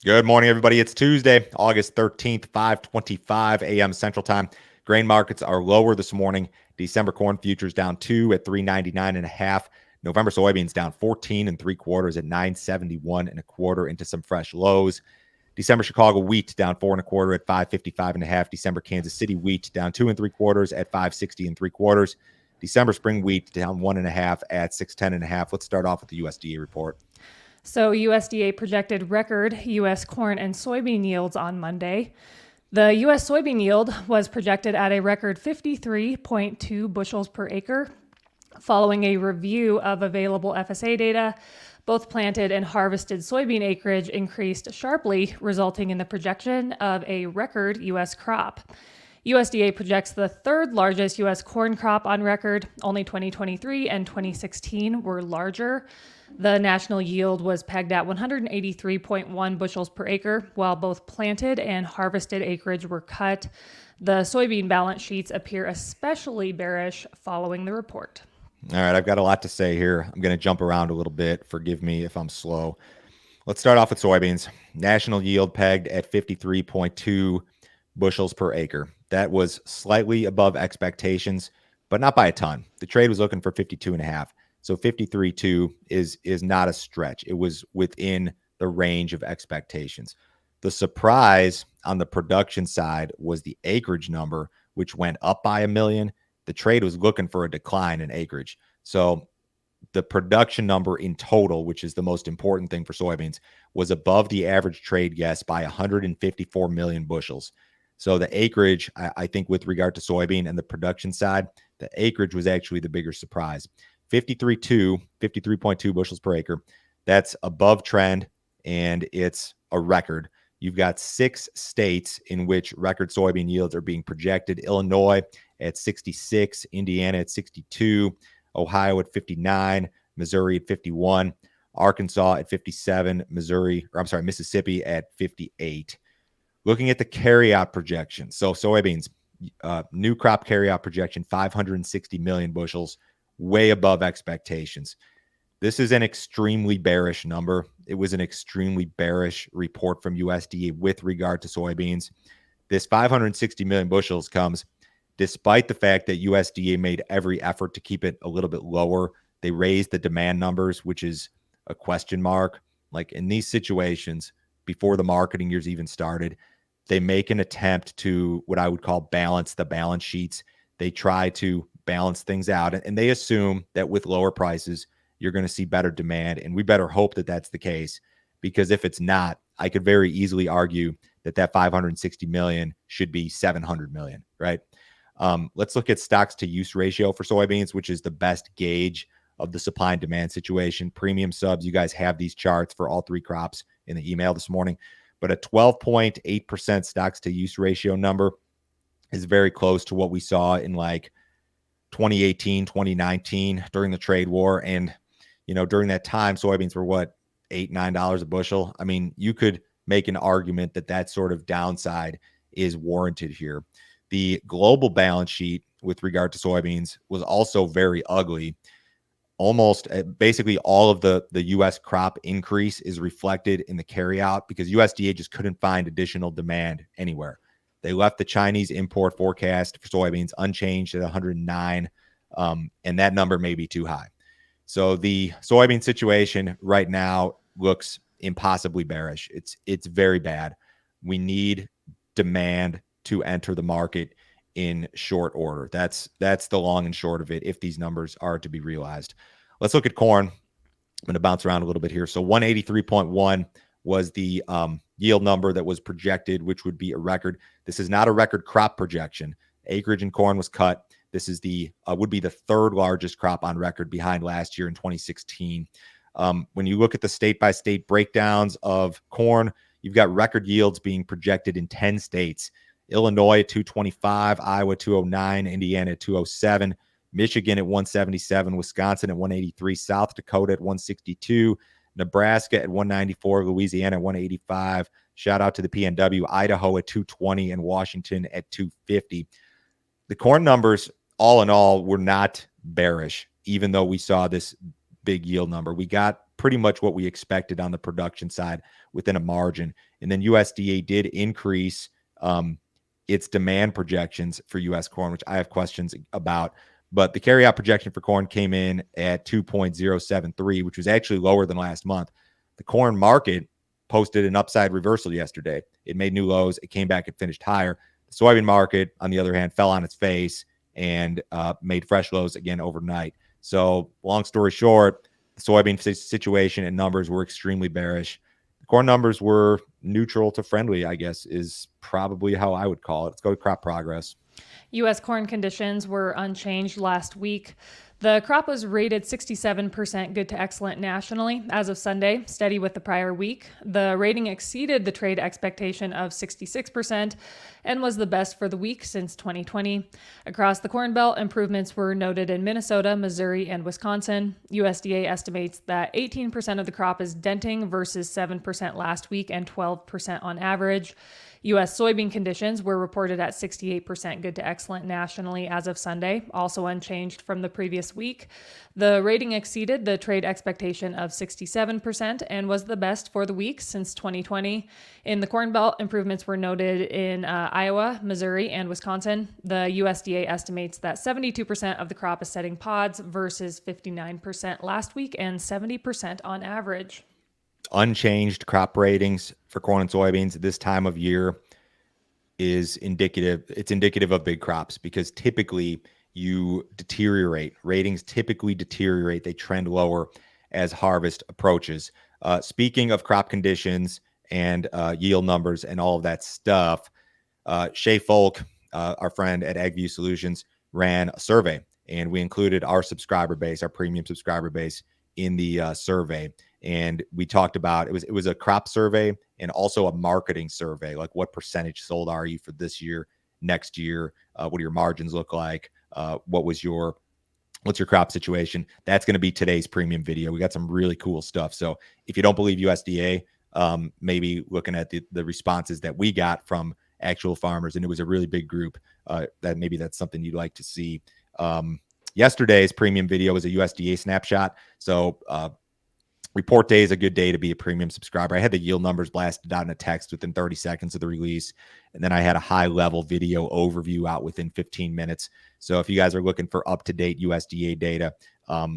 Good morning, everybody. It's Tuesday, August 13th, 5:25 a.m. Central Time. Grain markets are lower this morning. December corn futures down 2 at 399 and a half. November soybeans down 14 and 3/4 at 971 and a quarter into some fresh lows. December Chicago wheat down 4 1/4 at 555 and a half. December Kansas City wheat down 2 3/4 at 560 and 3/4. December spring wheat down 1.5 at 610 and a half. Let's start off with the USDA report. So USDA projected record U.S. corn and soybean yields on Monday. The U.S. soybean yield was projected at a record 53.2 bushels per acre. Following a review of available FSA data, both planted and harvested soybean acreage increased sharply, resulting in the projection of a record U.S. crop. USDA projects the third largest U.S. corn crop on record. Only 2023 and 2016 were larger. The national yield was pegged at 183.1 bushels per acre, while both planted and harvested acreage were cut. The soybean balance sheets appear especially bearish following the report. All right, I've got a lot to say here. I'm going to jump around a little bit. Forgive me if I'm slow. Let's start off with soybeans. National yield pegged at 53.2 bushels per acre. That was slightly above expectations, but not by a ton. The trade was looking for 52.5. So 53.2 is not a stretch. It was within the range of expectations. The surprise on the production side was the acreage number, which went up by 1 million. The trade was looking for a decline in acreage. So the production number in total, which is the most important thing for soybeans, was above the average trade guess by 154 million bushels. So the acreage, I think with regard to soybean and the production side, the acreage was actually the bigger surprise. 53.2 bushels per acre. That's above trend, and it's a record. You've got 6 states in which record soybean yields are being projected. Illinois at 66, Indiana at 62, Ohio at 59, Missouri at 51, Arkansas at 57, Mississippi at 58. Looking at the carryout projection, so soybeans, new crop carryout projection, 560 million bushels, way above expectations. This is an extremely bearish number. It was an extremely bearish report from USDA with regard to soybeans. This 560 million bushels comes despite the fact that USDA made every effort to keep it a little bit lower. They raised the demand numbers, which is a question mark. Like in these situations, before the marketing years even started, they make an attempt to what I would call balance the balance sheets. They try to balance things out, and they assume that with lower prices, you're going to see better demand. And we better hope that that's the case, because if it's not, I could very easily argue that 560 million should be 700 million, right? Let's look at stocks to use ratio for soybeans, which is the best gauge of the supply and demand situation. Premium subs, you guys have these charts for all 3 crops in the email this morning, but a 12.8% stocks to use ratio number is very close to what we saw in like 2018, 2019 during the trade war. And, during that time, soybeans were what, $8, $9 a bushel. I mean, you could make an argument that sort of downside is warranted here. The global balance sheet with regard to soybeans was also very ugly. Almost basically all of the U.S. crop increase is reflected in the carryout because USDA just couldn't find additional demand anywhere. They left the Chinese import forecast for soybeans unchanged at 109, and that number may be too high. So the soybean situation right now looks impossibly bearish. It's very bad. We need demand to enter the market in short order. That's the long and short of it if these numbers are to be realized. Let's look at corn. I'm going to bounce around a little bit here. So 183.1 was the yield number that was projected, which would be a record. This is not a record crop projection. Acreage in corn was cut. This is would be the third largest crop on record behind last year in 2016. When you look at the state-by-state breakdowns of corn, you've got record yields being projected in 10 states. Illinois at 225, Iowa 209, Indiana at 207, Michigan at 177, Wisconsin at 183, South Dakota at 162, Nebraska at 194, Louisiana at 185. Shout out to the PNW, Idaho at 220, and Washington at 250. The corn numbers, all in all, were not bearish, even though we saw this big yield number. We got pretty much what we expected on the production side within a margin. And then USDA did increase its demand projections for U.S. corn, which I have questions about. But the carryout projection for corn came in at 2.073, which was actually lower than last month. The corn market posted an upside reversal yesterday. It made new lows. It came back and finished higher. The soybean market, on the other hand, fell on its face and made fresh lows again overnight. So long story short, the soybean situation and numbers were extremely bearish. The corn numbers were neutral to friendly, I guess, is probably how I would call it. Let's go to crop progress. U.S. corn conditions were unchanged last week. The crop was rated 67% good to excellent nationally as of Sunday, steady with the prior week. The rating exceeded the trade expectation of 66% and was the best for the week since 2020. Across the Corn Belt, improvements were noted in Minnesota, Missouri, and Wisconsin. USDA estimates that 18% of the crop is denting versus 7% last week and 12% on average. U.S. soybean conditions were reported at 68% good to excellent nationally as of Sunday, also unchanged from the previous week. The rating exceeded the trade expectation of 67% and was the best for the week since 2020. In the Corn Belt, improvements were noted in Iowa, Missouri, and Wisconsin. The USDA estimates that 72% of the crop is setting pods versus 59% last week and 70% on average. Unchanged crop ratings for corn and soybeans this time of year is indicative. It's indicative of big crops because typically you deteriorate. Ratings typically deteriorate. They trend lower as harvest approaches. Speaking of crop conditions and yield numbers and all of that stuff, Shay Folk, our friend at AgView Solutions, ran a survey, and we included our subscriber base, our premium subscriber base, in the survey. And we talked about it was a crop survey and also a marketing survey, like what percentage sold are you for this year, next year, what do your margins look like, what's your crop situation. That's going to be today's premium video. We got some really cool stuff. So if you don't believe USDA, maybe looking at the responses that we got from actual farmers, and it was a really big group, that maybe that's something you'd like to see. Yesterday's premium video was a USDA snapshot. So report day is a good day to be a premium subscriber. I had the yield numbers blasted out in a text within 30 seconds of the release. And then I had a high level video overview out within 15 minutes. So if you guys are looking for up-to-date USDA data,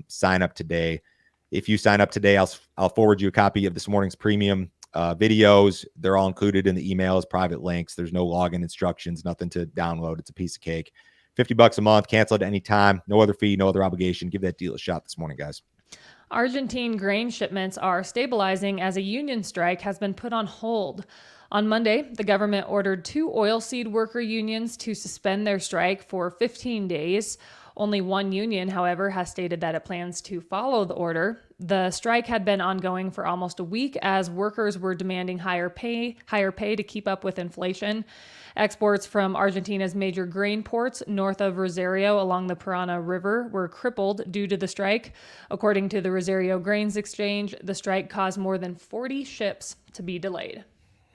sign up today. If you sign up today, I'll forward you a copy of this morning's premium videos. They're all included in the emails, private links. There's no login instructions, nothing to download. It's a piece of cake. $50 a month, cancel at any time. No other fee, no other obligation. Give that deal a shot this morning, guys. Argentine grain shipments are stabilizing as a union strike has been put on hold. On Monday, the government ordered 2 oilseed worker unions to suspend their strike for 15 days. Only one union, however, has stated that it plans to follow the order. The strike had been ongoing for almost a week as workers were demanding higher pay to keep up with inflation. Exports from Argentina's major grain ports north of Rosario along the Parana River were crippled due to the strike. According to the Rosario Grains Exchange, the strike caused more than 40 ships to be delayed.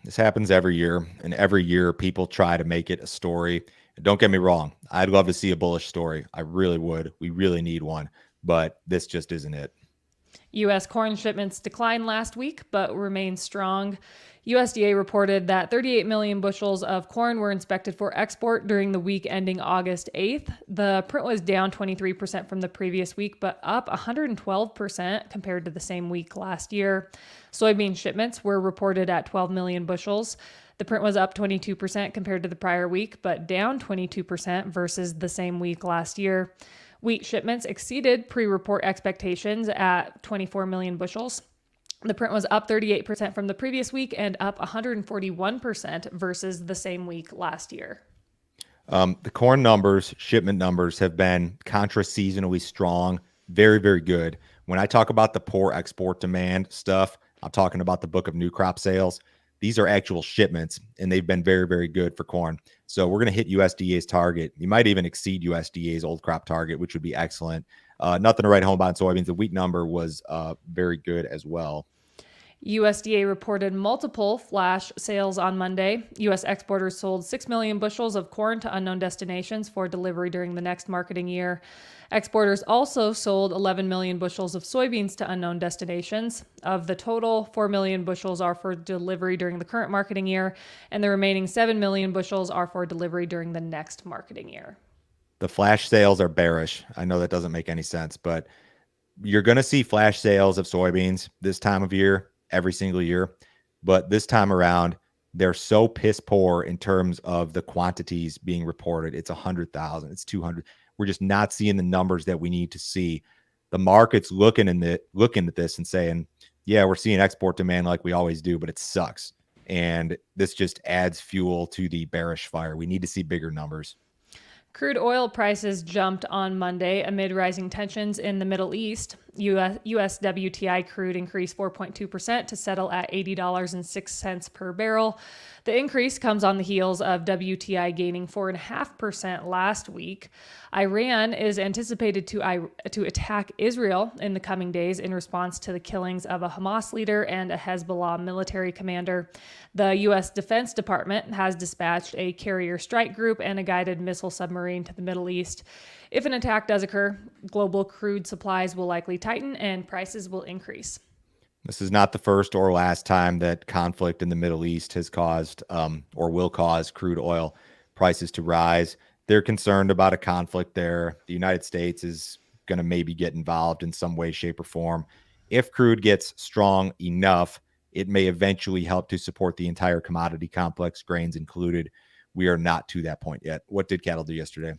This happens every year, and every year people try to make it a story. Don't get me wrong. I'd love to see a bullish story. I really would. We really need one, but this just isn't it. U.S. corn shipments declined last week, but remained strong. USDA reported that 38 million bushels of corn were inspected for export during the week ending August 8th. The print was down 23% from the previous week, but up 112% compared to the same week last year. Soybean shipments were reported at 12 million bushels. The print was up 22% compared to the prior week, but down 22% versus the same week last year. Wheat shipments exceeded pre-report expectations at 24 million bushels. The print was up 38% from the previous week and up 141% versus the same week last year. The corn numbers, shipment numbers have been contra-seasonally strong, very, very good. When I talk about the poor export demand stuff, I'm talking about the book of new crop sales. These are actual shipments, and they've been very, very good for corn. So we're going to hit USDA's target. You might even exceed USDA's old crop target, which would be excellent. Nothing to write home about in soybeans. The wheat number was very good as well. USDA reported multiple flash sales on Monday. U.S. exporters sold 6 million bushels of corn to unknown destinations for delivery during the next marketing year. Exporters also sold 11 million bushels of soybeans to unknown destinations. Of the total, 4 million bushels are for delivery during the current marketing year, and the remaining 7 million bushels are for delivery during the next marketing year. The flash sales are bearish. I know that doesn't make any sense, but you're going to see flash sales of soybeans this time of year, every single year. But this time around, they're so piss poor in terms of the quantities being reported. It's 100,000, it's 200. We're just not seeing the numbers that we need to see. The market's looking at this and saying, yeah, we're seeing export demand like we always do, but it sucks. And this just adds fuel to the bearish fire. We need to see bigger numbers. Crude oil prices jumped on Monday amid rising tensions in the Middle East. US WTI crude increased 4.2% to settle at $80.06 per barrel. The increase comes on the heels of WTI gaining 4.5% last week. Iran is anticipated to attack Israel in the coming days in response to the killings of a Hamas leader and a Hezbollah military commander. The U.S. Defense Department has dispatched a carrier strike group and a guided missile submarine to the Middle East. If an attack does occur, global crude supplies will likely tighten and prices will increase. This is not the first or last time that conflict in the Middle East has caused or will cause crude oil prices to rise. They're concerned about a conflict there. The United States is going to maybe get involved in some way, shape, or form. If crude gets strong enough, it may eventually help to support the entire commodity complex, grains included. We are not to that point yet. What did cattle do yesterday?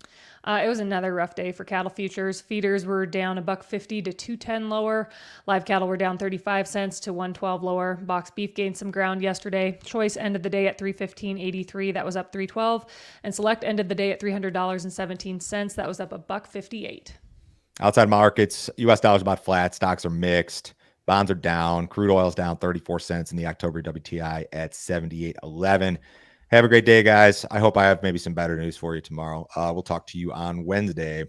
It was another rough day for cattle futures. Feeders were down $1.50 to $2.10 lower. Live cattle were down 35 cents to $1.12 lower. Box beef gained some ground yesterday. Choice ended the day at $315.83. That was up $3.12. And Select ended the day at $300.17. That was up $1.58. Outside markets, U.S. dollars about flat. Stocks are mixed. Bonds are down. Crude oil is down 34 cents in the October WTI at 78.11. Have a great day, guys. I hope I have maybe some better news for you tomorrow. We'll talk to you on Wednesday.